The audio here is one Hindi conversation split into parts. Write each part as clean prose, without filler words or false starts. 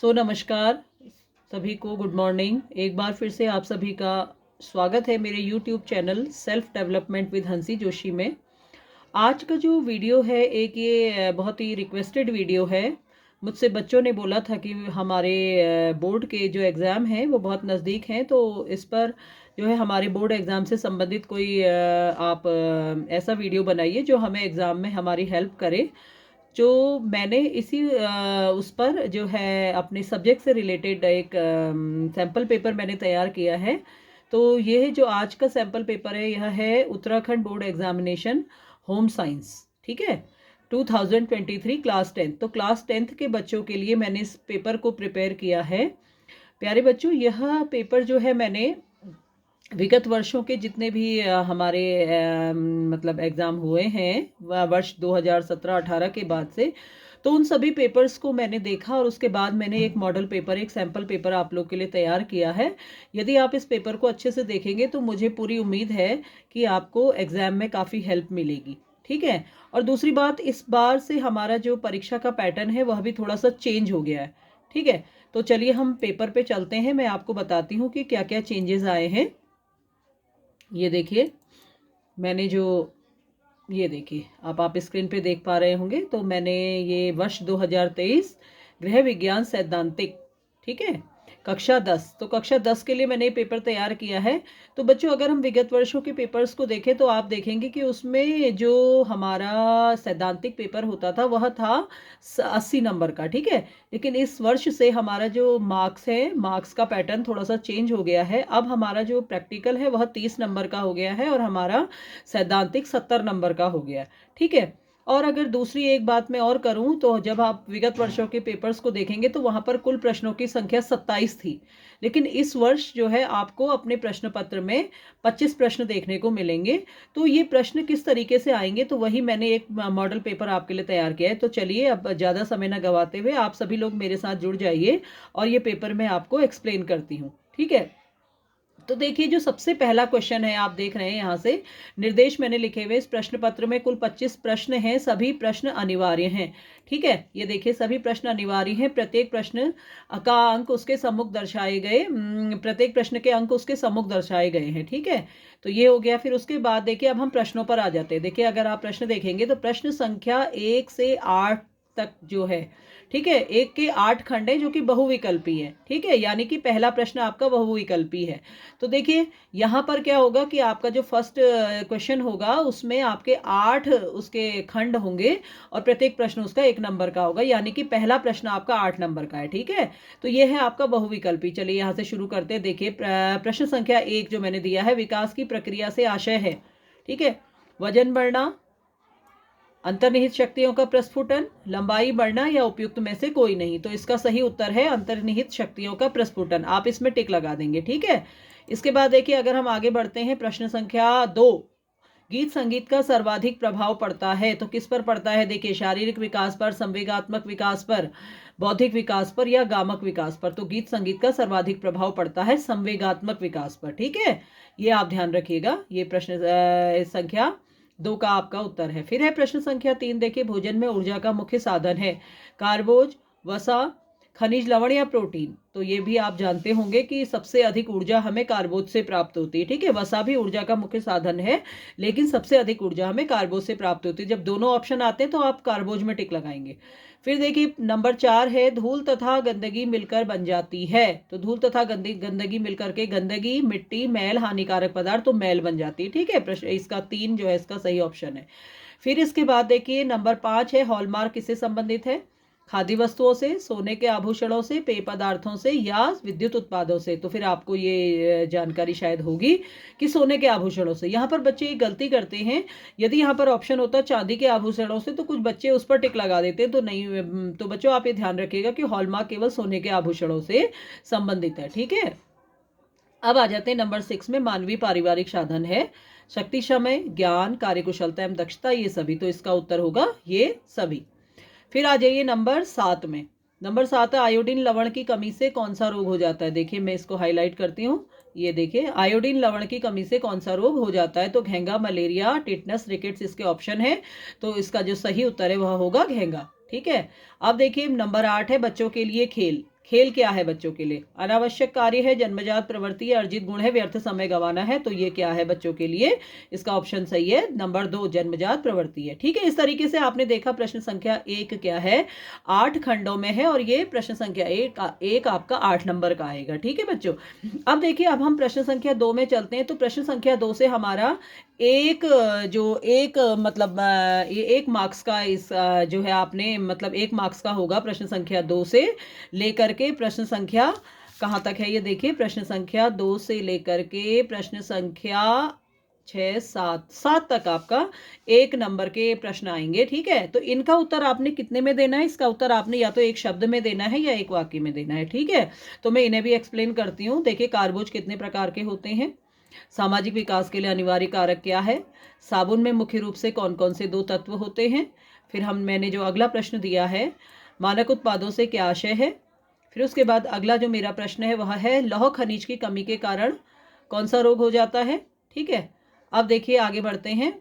नमस्कार सभी को, गुड मॉर्निंग। एक बार फिर से आप सभी का स्वागत है मेरे YouTube channel self development with हंसी जोशी में। आज का जो वीडियो है ये बहुत ही रिक्वेस्टेड वीडियो है। मुझसे बच्चों ने बोला था कि हमारे बोर्ड के जो एग्ज़ाम हैं वो बहुत नज़दीक हैं, तो इस पर जो है हमारे बोर्ड एग्ज़ाम से संबंधित कोई आप ऐसा वीडियो बनाइए जो हमें एग्ज़ाम में हमारी हेल्प करे। जो मैंने इसी उस पर जो है अपने सब्जेक्ट से रिलेटेड एक सैम्पल पेपर मैंने तैयार किया है। तो ये जो आज का सैम्पल पेपर है यह है Uttarakhand board examination home science, ठीक है, 2023 क्लास 10। तो क्लास 10th के बच्चों के लिए मैंने इस पेपर को प्रिपेयर किया है। प्यारे बच्चों, यह पेपर जो है मैंने विगत वर्षों के जितने भी हमारे मतलब एग्ज़ाम हुए हैं वर्ष 2017-18 के बाद से, तो उन सभी पेपर्स को मैंने देखा और उसके बाद मैंने एक मॉडल पेपर, एक सैम्पल पेपर आप लोग के लिए तैयार किया है। यदि आप इस पेपर को अच्छे से देखेंगे तो मुझे पूरी उम्मीद है कि आपको एग्ज़ाम में काफ़ी हेल्प मिलेगी, ठीक है। और दूसरी बात, इस बार से हमारा जो परीक्षा का पैटर्न है वह भी थोड़ा सा चेंज हो गया है, ठीक है। तो चलिए हम पेपर पे चलते हैं, मैं आपको बताती हूँ कि क्या क्या चेंजेस आए हैं। ये देखिए, मैंने जो ये देखिए आप स्क्रीन पे देख पा रहे होंगे, तो मैंने ये वर्ष 2023 गृह विज्ञान सैद्धांतिक, ठीक है, कक्षा 10, तो कक्षा 10 के लिए मैंने ये पेपर तैयार किया है। तो बच्चों, अगर हम विगत वर्षों के पेपर्स को देखें तो आप देखेंगे कि उसमें जो हमारा सैद्धांतिक पेपर होता था वह था 80 नंबर का, ठीक है। लेकिन इस वर्ष से हमारा जो मार्क्स है, मार्क्स का पैटर्न थोड़ा सा चेंज हो गया है। अब हमारा जो प्रैक्टिकल है वह 30 नंबर का हो गया है और हमारा सैद्धांतिक 70 नंबर का हो गया, ठीक है। और अगर दूसरी एक बात मैं और करूं तो जब आप विगत वर्षों के पेपर्स को देखेंगे तो वहां पर कुल प्रश्नों की संख्या 27 थी, लेकिन इस वर्ष जो है आपको अपने प्रश्न पत्र में 25 प्रश्न देखने को मिलेंगे। तो ये प्रश्न किस तरीके से आएंगे, तो वही मैंने एक मॉडल पेपर आपके लिए तैयार किया है। तो चलिए, अब ज़्यादा समय न गवाते हुए आप सभी लोग मेरे साथ जुड़ जाइए और ये पेपर मैं आपको एक्सप्लेन करती हूँ, ठीक है। तो देखिए, जो सबसे पहला क्वेश्चन है आप देख रहे हैं यहाँ से निर्देश मैंने लिखे हुए। इस प्रश्न पत्र में कुल 25 प्रश्न हैं, सभी प्रश्न अनिवार्य हैं, ठीक है। ये देखिए, सभी प्रश्न अनिवार्य हैं। प्रत्येक प्रश्न का अंक उसके सम्मुख दर्शाए गए, प्रत्येक प्रश्न के अंक उसके सम्मुख दर्शाए गए हैं, ठीक है। तो ये हो गया। फिर उसके बाद देखिए, अब हम प्रश्नों पर आ जाते हैं। देखिए, अगर आप प्रश्न देखेंगे तो प्रश्न संख्या 1 से 8 तक जो है, ठीक है, 1 के 8 खंड है जो कि बहुविकल्पी है, ठीक है, यानी कि पहला प्रश्न आपका बहुविकल्पी है। तो देखिए, यहाँ पर क्या होगा कि आपका जो फर्स्ट क्वेश्चन होगा उसमें आपके 8 उसके खंड होंगे और प्रत्येक प्रश्न उसका 1 नंबर का होगा, यानी कि पहला प्रश्न आपका 8 नंबर का है, ठीक है। तो ये है आपका बहुविकल्पी। चलिए यहाँ से शुरू करते हैं। देखिए, प्रश्न संख्या 1 जो मैंने दिया है, विकास की प्रक्रिया से आशय है, ठीक है, वजन बढ़ना, अंतर्निहित शक्तियों का प्रस्फुटन, लंबाई बढ़ना या उपयुक्त में से कोई नहीं। तो इसका सही उत्तर है अंतर्निहित शक्तियों का प्रस्फुटन। आप इसमें टिक लगा देंगे, ठीक है। इसके बाद देखिए, अगर हम आगे बढ़ते हैं, प्रश्न संख्या 2, गीत संगीत का सर्वाधिक प्रभाव पड़ता है, तो किस पर पड़ता है? देखिए, शारीरिक विकास पर, संवेगात्मक विकास पर, बौद्धिक विकास पर या गामक विकास पर। तो गीत संगीत का सर्वाधिक प्रभाव पड़ता है संवेगात्मक विकास पर, ठीक है। ये आप ध्यान रखिएगा। ये प्रश्न संख्या 2 का आपका उत्तर है। फिर है प्रश्न संख्या 3। देखिए, भोजन में ऊर्जा का मुख्य साधन है कार्बोज, वसा, खनिज लवण या प्रोटीन। तो ये भी आप जानते होंगे कि सबसे अधिक ऊर्जा हमें कार्बोज से प्राप्त होती है, ठीक है। वसा भी ऊर्जा का मुख्य साधन है, लेकिन सबसे अधिक ऊर्जा हमें कार्बोज से प्राप्त होती है। जब दोनों ऑप्शन आते हैं तो आप कार्बोज में टिक लगाएंगे। फिर देखिए, नंबर 4 है, धूल तथा गंदगी मिलकर बन जाती है। तो धूल तथा गंदगी मिलकर के, गंदगी, मिट्टी, मैल, हानिकारक पदार्थ, तो मैल बन जाती है, ठीक है। प्रश्न इसका 3 जो है इसका सही ऑप्शन है। फिर इसके बाद देखिए, नंबर 5 है, हॉलमार्क किससे संबंधित है? खाद्य वस्तुओं से, सोने के आभूषणों से, पेय पदार्थों से या विद्युत उत्पादों से। तो फिर आपको ये जानकारी शायद होगी कि सोने के आभूषणों से। यहाँ पर बच्चे एक गलती करते हैं। यदि यहाँ पर ऑप्शन होता चांदी के आभूषणों से तो कुछ बच्चे उस पर टिक लगा देते, तो नहीं। तो बच्चों, आप ये ध्यान रखिएगा कि हॉलमार्क केवल सोने के आभूषणों से संबंधित है, ठीक है। अब आ जाते हैं नंबर 6 में, मानवीय पारिवारिक साधन है शक्ति, समय, ज्ञान, कार्यकुशलता एवं दक्षता, ये सभी। तो इसका उत्तर होगा ये सभी। फिर आ जाइए नंबर 7 में। नंबर 7 है, आयोडीन लवण की कमी से कौन सा रोग हो जाता है? देखिए, मैं इसको हाईलाइट करती हूँ। ये देखिए, आयोडीन लवण की कमी से कौन सा रोग हो जाता है? तो घेंगा, मलेरिया, टिटनस, रिकेट्स इसके ऑप्शन है। तो इसका जो सही उत्तर है वह होगा घेंगा, ठीक है। अब देखिए, नंबर 8 है, बच्चों के लिए खेल। खेल क्या है बच्चों के लिए? अनावश्यक कार्य है, जन्मजात प्रवृत्ति है, अर्जित गुण है, व्यर्थ समय गंवाना है। तो ये क्या है बच्चों के लिए? इसका ऑप्शन सही है नंबर 2, जन्मजात प्रवृत्ति है। ठीक है, इस तरीके से आपने देखा प्रश्न संख्या 1 क्या है, 8 खंडों में है और ये प्रश्न संख्या एक आपका 8 नंबर का आएगा। ठीक है बच्चों, अब देखिए अब हम प्रश्न संख्या 2 में चलते हैं। तो प्रश्न संख्या 2 से हमारा मतलब ये 1 मार्क्स का इस जो है आपने मतलब 1 मार्क्स का होगा प्रश्न संख्या 2 से लेकर के प्रश्न संख्या कहाँ तक है ये देखिए, प्रश्न संख्या 2 से लेकर के प्रश्न संख्या 6, 7 तक आपका 1 नंबर के प्रश्न आएंगे। ठीक है, तो इनका उत्तर आपने कितने में देना है? इसका उत्तर आपने या तो एक शब्द में देना है या एक वाक्य में देना है। ठीक है, तो मैं इन्हें भी एक्सप्लेन करती हूँ। देखिए कार्बोज कितने प्रकार के होते हैं, सामाजिक विकास के लिए अनिवार्य कारक क्या है, साबुन में मुख्य रूप से कौन कौन से 2 तत्व होते हैं, फिर मैंने जो अगला प्रश्न दिया है मानक उत्पादों से क्या आशय है, फिर उसके बाद अगला जो मेरा प्रश्न है वह है लौह खनिज की कमी के कारण कौन सा रोग हो जाता है। ठीक है, अब देखिए आगे बढ़ते हैं।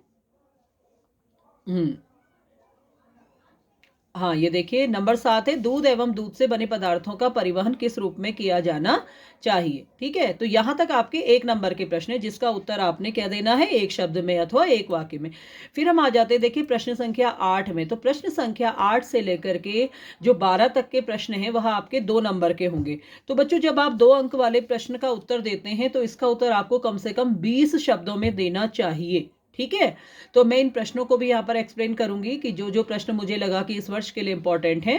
हाँ, ये देखिए नंबर 7 है, दूध एवं दूध से बने पदार्थों का परिवहन किस रूप में किया जाना चाहिए। ठीक है, तो यहां तक आपके 1 नंबर के प्रश्न है जिसका उत्तर आपने क्या देना है, एक शब्द में अथवा एक वाक्य में। फिर हम आ जाते हैं देखिए प्रश्न संख्या 8 में। तो प्रश्न संख्या 8 से लेकर के जो 12 तक के प्रश्न हैं वह आपके 2 नंबर के होंगे। तो बच्चों जब आप 2 अंक वाले प्रश्न का उत्तर देते हैं तो इसका उत्तर आपको कम से कम 20 शब्दों में देना चाहिए। ठीक है, तो मैं इन प्रश्नों को भी यहाँ पर एक्सप्लेन करूंगी कि जो जो प्रश्न मुझे लगा कि इस वर्ष के लिए इंपॉर्टेंट है।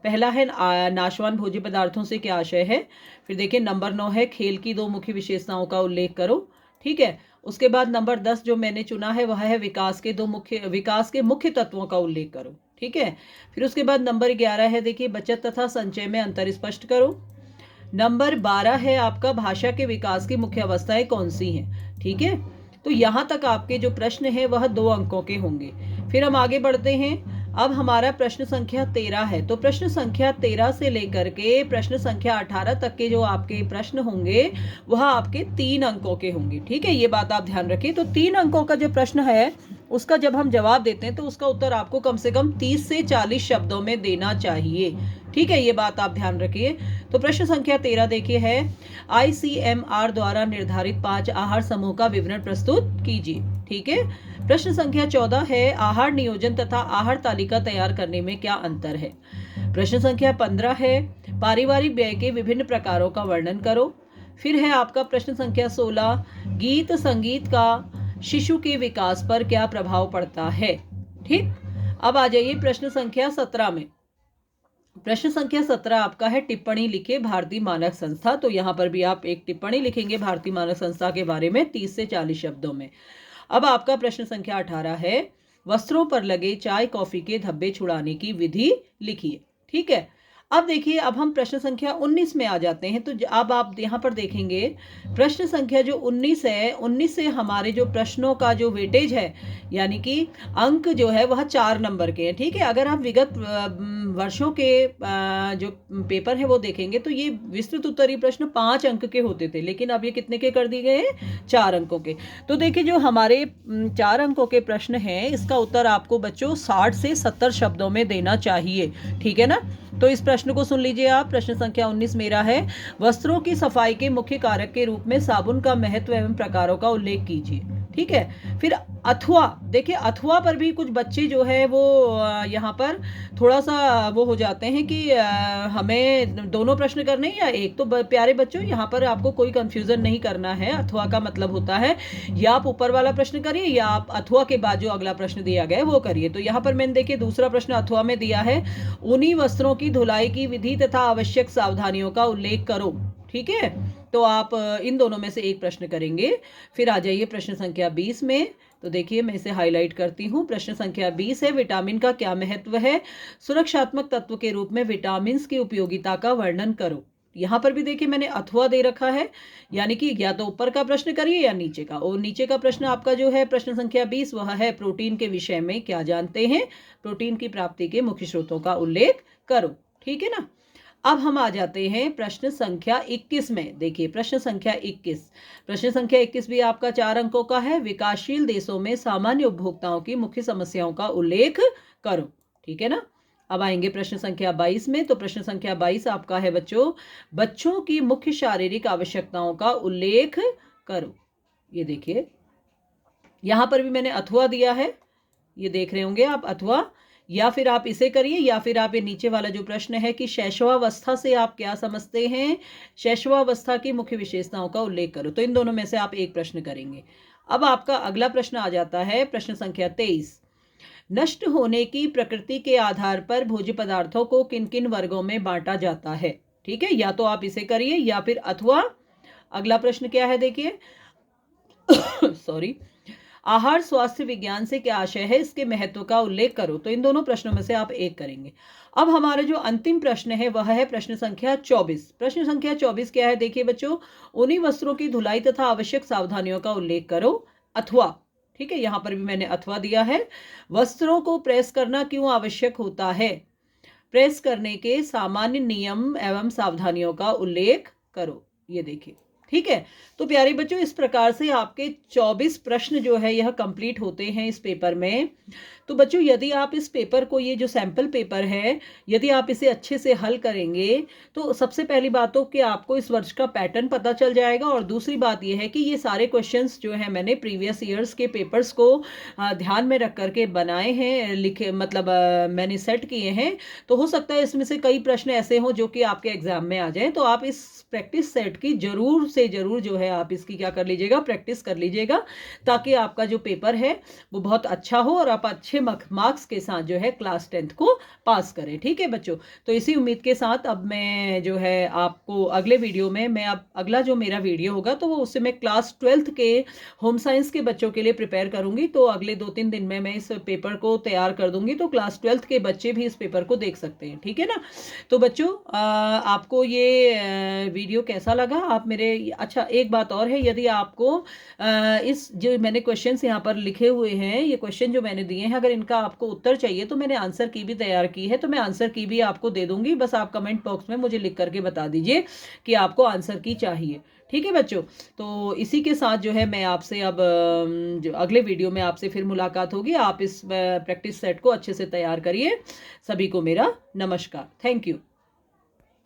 पहला है नाशवान भोज्य पदार्थों से क्या आशय है। फिर देखिए नंबर 9 है खेल की 2 मुख्य विशेषताओं का उल्लेख करो। ठीक है, उसके बाद नंबर 10 जो मैंने चुना है वह है विकास के मुख्य तत्वों का उल्लेख करो। ठीक है, फिर उसके बाद नंबर 11 है देखिए बचत तथा संचय में अंतर स्पष्ट करो। नंबर 12 है आपका भाषा के विकास की मुख्य अवस्थाएं कौन सी हैं। ठीक है, तो यहां तक आपके जो प्रश्न है वह 2 अंकों के होंगे। फिर हम आगे बढ़ते हैं। अब हमारा प्रश्न संख्या 13 है। तो प्रश्न संख्या 13 से लेकर के प्रश्न संख्या 18 तक के जो आपके प्रश्न होंगे वह आपके 3 अंकों के होंगे। ठीक है, ये बात आप ध्यान रखिए। तो 3 अंकों का जो प्रश्न है उसका जब हम जवाब देते हैं तो उसका उत्तर आपको कम से कम 30 से 40 शब्दों में देना चाहिए। ठीक है, ये बात आप ध्यान रखिए। तो प्रश्न संख्या 13 देखिए है ICMR द्वारा निर्धारित 5 आहार समूह का विवरण प्रस्तुत कीजिए। ठीक है, प्रश्न संख्या 14 है आहार नियोजन तथा आहार तालिका तैयार करने में क्या अंतर है। प्रश्न संख्या 15 है पारिवारिक व्यय के विभिन्न प्रकारों का वर्णन करो। फिर है आपका प्रश्न संख्या 16 गीत संगीत का शिशु के विकास पर क्या प्रभाव पड़ता है। ठीक, अब आ जाइए प्रश्न संख्या 17 में। प्रश्न संख्या 17 आपका है टिप्पणी लिखे भारतीय मानक संस्था। तो यहां पर भी आप एक टिप्पणी लिखेंगे भारतीय मानक संस्था के बारे में 30 से 40 शब्दों में। अब आपका प्रश्न संख्या 18 है वस्त्रों पर लगे चाय कॉफी के धब्बे छुड़ाने की विधि लिखिए। ठीक है, अब देखिए अब हम प्रश्न संख्या 19 में आ जाते हैं। तो अब आप यहाँ पर देखेंगे प्रश्न संख्या जो 19 है, 19 से हमारे जो प्रश्नों का जो वेटेज है यानी कि अंक जो है वह 4 नंबर के हैं। ठीक है, अगर आप विगत वर्षों के जो पेपर है वो देखेंगे तो ये विस्तृत उत्तरीय प्रश्न 5 अंक के होते थे, लेकिन अब ये कितने के कर दिए गए हैं, 4 अंकों के। तो देखिए जो हमारे 4 अंकों के प्रश्न हैं इसका उत्तर आपको बच्चों 60 से 70 शब्दों में देना चाहिए। ठीक है ना, तो इस प्रश्न को सुन लीजिए आप। प्रश्न संख्या 19 मेरा है वस्त्रों की सफाई के मुख्य कारक के रूप में साबुन का महत्व एवं प्रकारों का उल्लेख कीजिए। ठीक है, फिर अथवा, देखिए अथवा पर भी कुछ बच्चे जो है वो यहाँ पर थोड़ा सा वो हो जाते हैं कि हमें दोनों प्रश्न करने या एक। तो प्यारे बच्चों यहाँ पर आपको कोई कंफ्यूजन नहीं करना है। अथवा का मतलब होता है या आप ऊपर वाला प्रश्न करिए या आप अथवा के बाद जो अगला प्रश्न दिया गया है वो करिए। तो यहाँ पर मैंने देखिए दूसरा प्रश्न अथवा में दिया है ऊनी वस्त्रों की धुलाई की विधि तथा आवश्यक सावधानियों का उल्लेख करो। ठीक है, तो आप इन दोनों में से एक प्रश्न करेंगे। फिर आ जाइए प्रश्न संख्या 20 में। तो देखिए मैं इसे हाईलाइट करती हूँ। प्रश्न संख्या 20 है विटामिन का क्या महत्व है, सुरक्षात्मक तत्व के रूप में विटामिन की उपयोगिता का वर्णन करो। यहाँ पर भी देखिए मैंने अथवा दे रखा है, यानी कि या तो ऊपर का प्रश्न करिए या नीचे का। और नीचे का प्रश्न आपका जो है प्रश्न संख्या 20 वह है प्रोटीन के विषय में क्या जानते हैं, प्रोटीन की प्राप्ति के मुख्य स्रोतों का उल्लेख करो। ठीक है ना, अब हम आ जाते हैं प्रश्न संख्या 21 में। देखिए प्रश्न संख्या 21 भी आपका 4 अंकों का है। विकासशील देशों में सामान्य उपभोक्ताओं की मुख्य समस्याओं का उल्लेख करो। ठीक है ना, अब आएंगे प्रश्न संख्या 22 में। तो प्रश्न संख्या 22 आपका है बच्चों, बच्चों की मुख्य शारीरिक आवश्यकताओं का उल्लेख करो। ये देखिए यहां पर भी मैंने अथवा दिया है, ये देख रहे होंगे आप अथवा, या फिर आप इसे करिए, या फिर आप ये नीचे वाला जो प्रश्न है कि शैशवावस्था से आप क्या समझते हैं, शैशवावस्था की मुख्य विशेषताओं का उल्लेख करो। तो इन दोनों में से आप एक प्रश्न करेंगे। अब आपका अगला प्रश्न आ जाता है प्रश्न संख्या 23, नष्ट होने की प्रकृति के आधार पर भोज्य पदार्थों को किन किन वर्गों में बांटा जाता है। ठीक है, या तो आप इसे करिए या फिर अथवा अगला प्रश्न क्या है देखिए सॉरी, आहार स्वास्थ्य विज्ञान से क्या आशय है, इसके महत्व का उल्लेख करो। तो इन दोनों प्रश्नों में से आप एक करेंगे। अब हमारा जो अंतिम प्रश्न है वह है प्रश्न संख्या 24। प्रश्न संख्या 24 क्या है देखिए बच्चों, उन्हीं वस्त्रों की धुलाई तथा आवश्यक सावधानियों का उल्लेख करो अथवा। ठीक है, यहां पर भी मैंने अथवा दिया है। वस्त्रों को प्रेस करना क्यों आवश्यक होता है, प्रेस करने के सामान्य नियम एवं सावधानियों का उल्लेख करो। ये देखिए, ठीक है। तो प्यारे बच्चों, इस प्रकार से आपके 24 प्रश्न जो है यह कंप्लीट होते हैं इस पेपर में। तो बच्चों, यदि आप इस पेपर को, ये जो सैंपल पेपर है, यदि आप इसे अच्छे से हल करेंगे तो सबसे पहली बात तो कि आपको इस वर्ष का पैटर्न पता चल जाएगा, और दूसरी बात यह है कि ये सारे क्वेश्चंस जो है मैंने प्रीवियस ईयर्स के पेपर्स को ध्यान में रख करके बनाए हैं, लिखे, मतलब मैंने सेट किए हैं। तो हो सकता है इसमें से कई प्रश्न ऐसे हों जो कि आपके एग्जाम में आ जाए। तो आप इस प्रैक्टिस सेट की जरूर से जरूर जो है आप इसकी क्या कर लीजिएगा, प्रैक्टिस कर लीजिएगा, ताकि आपका जो पेपर है वो बहुत अच्छा हो और आप अच्छे मार्क्स के साथ जो है क्लास 10th को पास करें। ठीक है बच्चों, तो इसी उम्मीद के साथ अब मैं जो है आपको अगले वीडियो में, मैं अब अगला जो मेरा वीडियो होगा तो वो उससे मैं क्लास 12th के होम साइंस के बच्चों के लिए प्रिपेयर करूंगी। तो अगले 2-3 दिन में मैं इस पेपर को तैयार कर दूंगी, तो क्लास 12th के बच्चे भी इस पेपर को देख सकते हैं। ठीक है ना। तो बच्चों, आपको ये वीडियो कैसा लगा, आप मेरे, अच्छा एक बात और है, यदि आपको इस जो मैंने क्वेश्चंस यहाँ पर लिखे हुए हैं, ये क्वेश्चन जो मैंने दिए हैं, अगर इनका आपको उत्तर चाहिए तो मैंने आंसर की भी तैयार की है, तो मैं आंसर की भी आपको दे दूंगी। बस आप कमेंट बॉक्स में मुझे लिख करके बता दीजिए कि आपको आंसर की चाहिए। ठीक है बच्चों, तो इसी के साथ जो है मैं आपसे अब जो अगले वीडियो में आपसे फिर मुलाकात होगी। आप इस प्रैक्टिस सेट को अच्छे से तैयार करिए। सभी को मेरा नमस्कार। Thank you.